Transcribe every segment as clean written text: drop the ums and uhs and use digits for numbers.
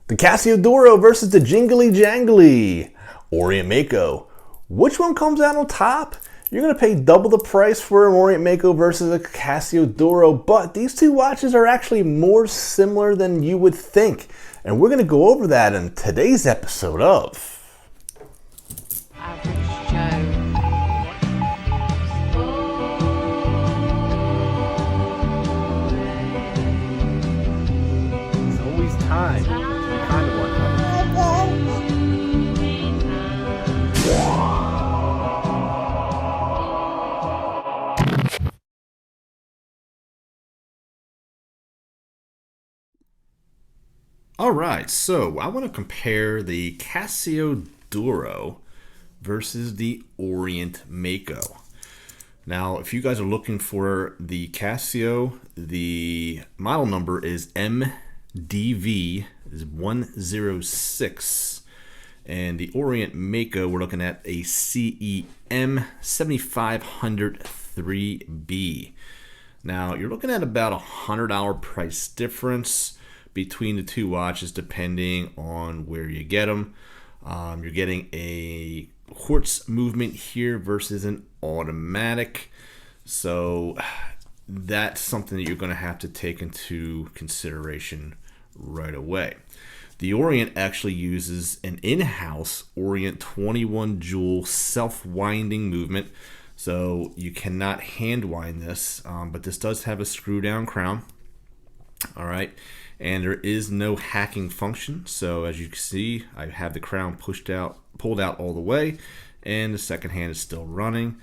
The Casio Duro versus the Jingly Jangly Orient Mako. Which one comes out on top? You're going to pay double the price for an Orient Mako versus a Casio Duro, but these two watches are actually more similar than you would think. And we're going to go over that in today's episode of Alright, so I want to compare the Casio Duro versus the Orient Mako. Now, if you guys are looking for the Casio, the model number is MDV-106. And the Orient Mako, we're looking at a CEM75003B. Now, you're looking at about a $100 price difference between the two watches depending on where you get them. You're getting a quartz movement here versus an automatic, so that's something that you're going to have to take into consideration right away. The Orient actually uses an in-house Orient 21 jewel self-winding movement, so you cannot hand wind this, but this does have a screw down crown. All right, and there is no hacking function, so as you can see, I have the crown pulled out all the way, and the second hand is still running.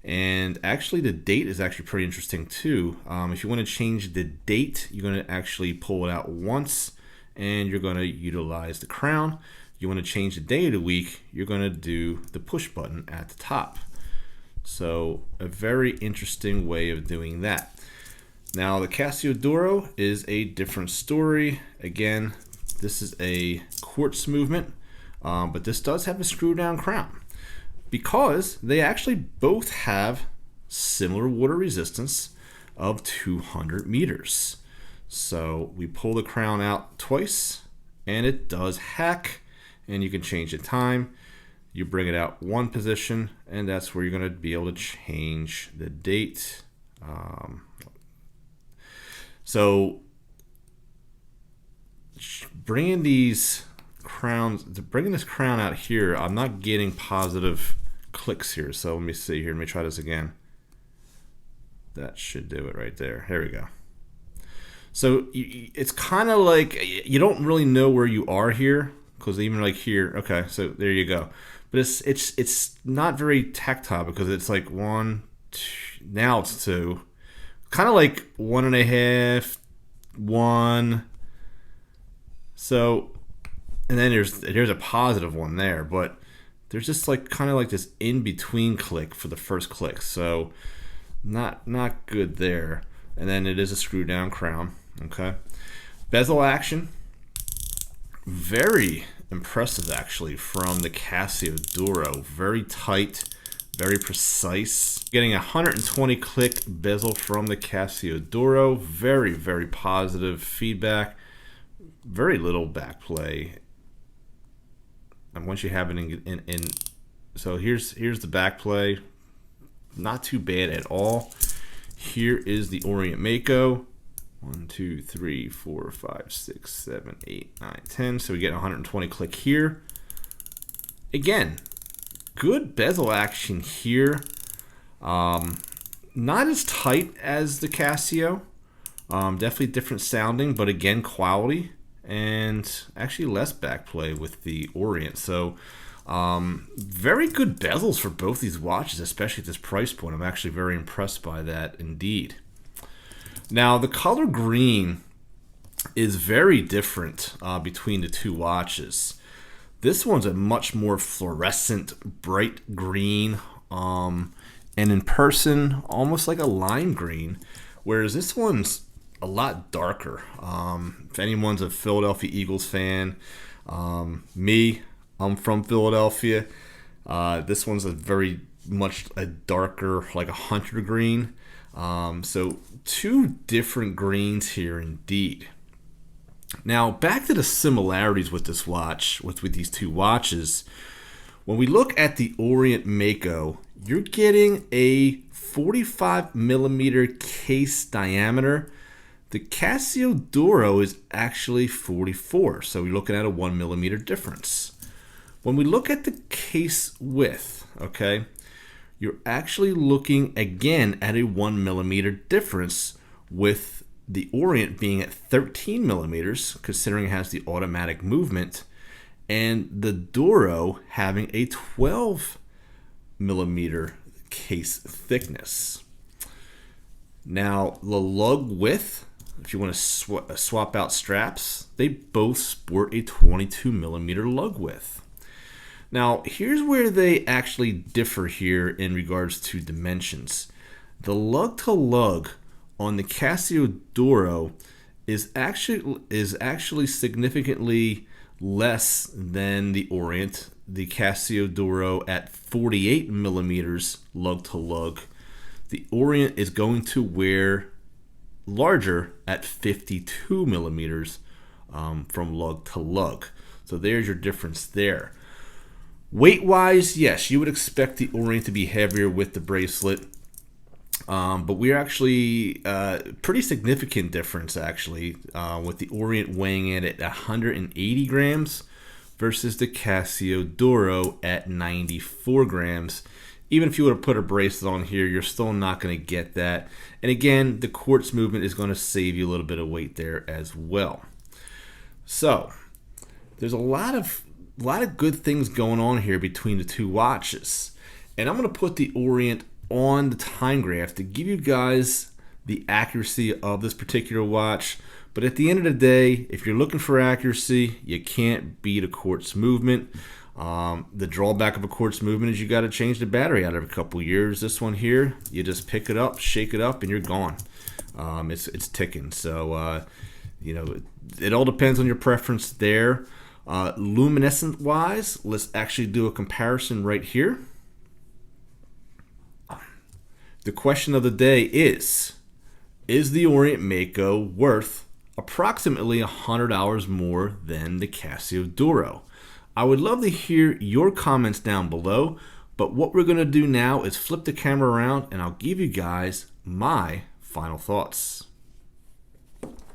And actually the date is actually pretty interesting too. If you want to change the date, you're going to actually pull it out once and you're going to utilize the crown. You want to change the day of the week, you're going to do the push button at the top. So a very interesting way of doing that. Now the Casio Duro is a different story. Again, this is a quartz movement, but this does have a screw down crown because they actually both have similar water resistance of 200 meters. So we pull the crown out twice and it does hack, and you can change the time. You bring it out one position and that's where you're going to be able to change the date. So bringing this crown out here, I'm not getting positive clicks here. So let me see here. Let me try this again. That should do it right there. Here we go. So it's kind of like you don't really know where you are here, because even like here, okay, so there you go. But it's not very tactile because it's like 1, 2, now it's 2. Kind of like 1.5, 1. So, and then there's a positive one there, but there's just like kind of like this in between click for the first click. So, not good there. And then it is a screw down crown. Okay, bezel action, very impressive actually from the Casio Duro. Very tight, very precise. Getting 120 click bezel from the Casio Duro. Very, very positive feedback. Very little back play. And once you have it in so here's the back play. Not too bad at all. Here is the Orient Mako. 1, 2, 3, 4, 5, 6, 7, 8, 9, 10. So we get 120 click here. Again, good bezel action here. Not as tight as the Casio. Definitely different sounding, but again, quality. And actually less back play with the Orient. So very good bezels for both these watches, especially at this price point. I'm actually very impressed by that indeed. Now the color green is very different between the two watches. This one's a much more fluorescent, bright green, and in person, almost like a lime green, whereas this one's a lot darker. If anyone's a Philadelphia Eagles fan, I'm from Philadelphia. This one's a very much a darker, like a hunter green. So two different greens here indeed. Now, back to the similarities with this watch, with these two watches. When we look at the Orient Mako, you're getting a 45 millimeter case diameter. The Casio Duro is actually 44, so we're looking at a 1 millimeter difference. When we look at the case width, okay, you're actually looking again at a 1 millimeter difference, with the Orient being at 13 millimeters, considering it has the automatic movement, and the Duro having a 12 millimeter case thickness. Now, the lug width, if you want to swap out straps, they both sport a 22 millimeter lug width. Now, here's where they actually differ here in regards to dimensions. The lug to lug on the Casio Duro is actually significantly less than the Orient. The Casio Duro at 48 millimeters lug to lug. The Orient is going to wear larger at 52 millimeters from lug to lug. So there's your difference there. Weight-wise, yes, you would expect the Orient to be heavier with the bracelet, but we're actually pretty significant difference actually with the Orient weighing in at 180 grams versus the Casio Duro at 94 grams. Even if you were to put a bracelet on here, you're still not going to get that. And again, the quartz movement is going to save you a little bit of weight there as well. So there's a lot of good things going on here between the two watches. And I'm going to put the Orient on the time graph to give you guys the accuracy of this particular watch. But at the end of the day, if you're looking for accuracy, you can't beat a quartz movement. The drawback of a quartz movement is you got to change the battery out every couple years. This one here, you just pick it up, shake it up, and you're gone. It's ticking. So it all depends on your preference there. Luminescent wise, let's actually do a comparison right here. The question of the day is the Orient Mako worth approximately $100 more than the Casio Duro? I would love to hear your comments down below, but what we're going to do now is flip the camera around and I'll give you guys my final thoughts.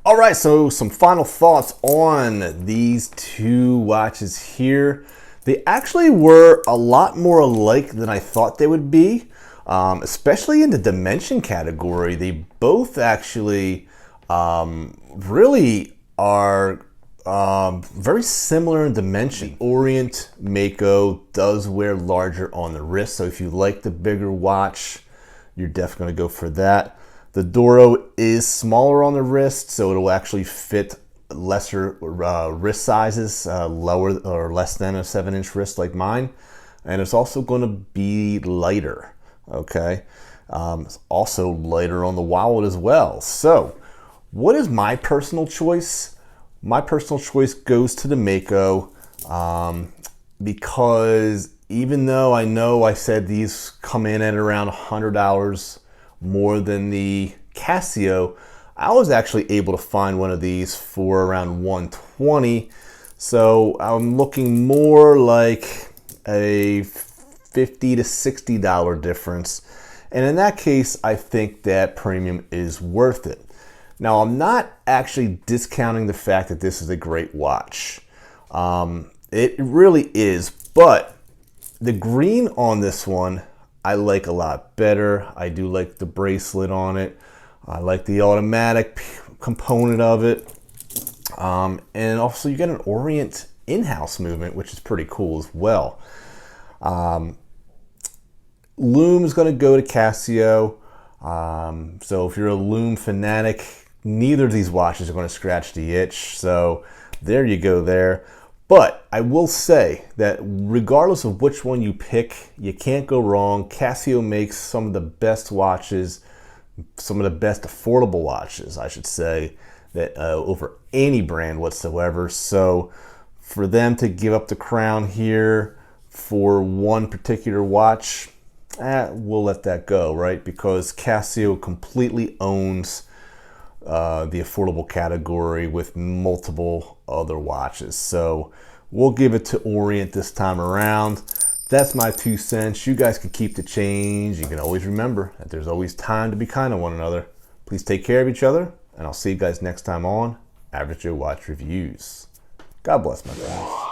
All right, so some final thoughts on these two watches here. They actually were a lot more alike than I thought they would be, especially in the dimension category. They both actually really are very similar in dimension. The Orient Mako does wear larger on the wrist, so if you like the bigger watch, you're definitely going to go for that. The Duro is smaller on the wrist, so it'll actually fit lesser wrist sizes, lower or less than a 7-inch wrist like mine. And it's also going to be lighter, okay? It's also lighter on the wallet as well. So what is my personal choice? My personal choice goes to the Mako because even though I know I said these come in at around $100 more than the Casio, I was actually able to find one of these for around $120. So I'm looking more like a $50 to $60 difference. And in that case, I think that premium is worth it. Now, I'm not actually discounting the fact that this is a great watch. It really is, but the green on this one, I like a lot better. I do like the bracelet on it. I like the automatic component of it. And also you get an Orient in-house movement, which is pretty cool as well. Lume is going to go to Casio. So if you're a Lume fanatic, neither of these watches are going to scratch the itch. So there you go there. But I will say that regardless of which one you pick, you can't go wrong. Casio makes some of the best watches, some of the best affordable watches, I should say, that over any brand whatsoever. So for them to give up the crown here for one particular watch, we'll let that go, right? Because Casio completely owns the affordable category with multiple other watches. So we'll give it to Orient this time around. That's my 2 cents. You guys can keep the change. You can always remember that there's always time to be kind to one another. Please take care of each other, and I'll see you guys next time on Average Joe Watch Reviews. God bless, my friends.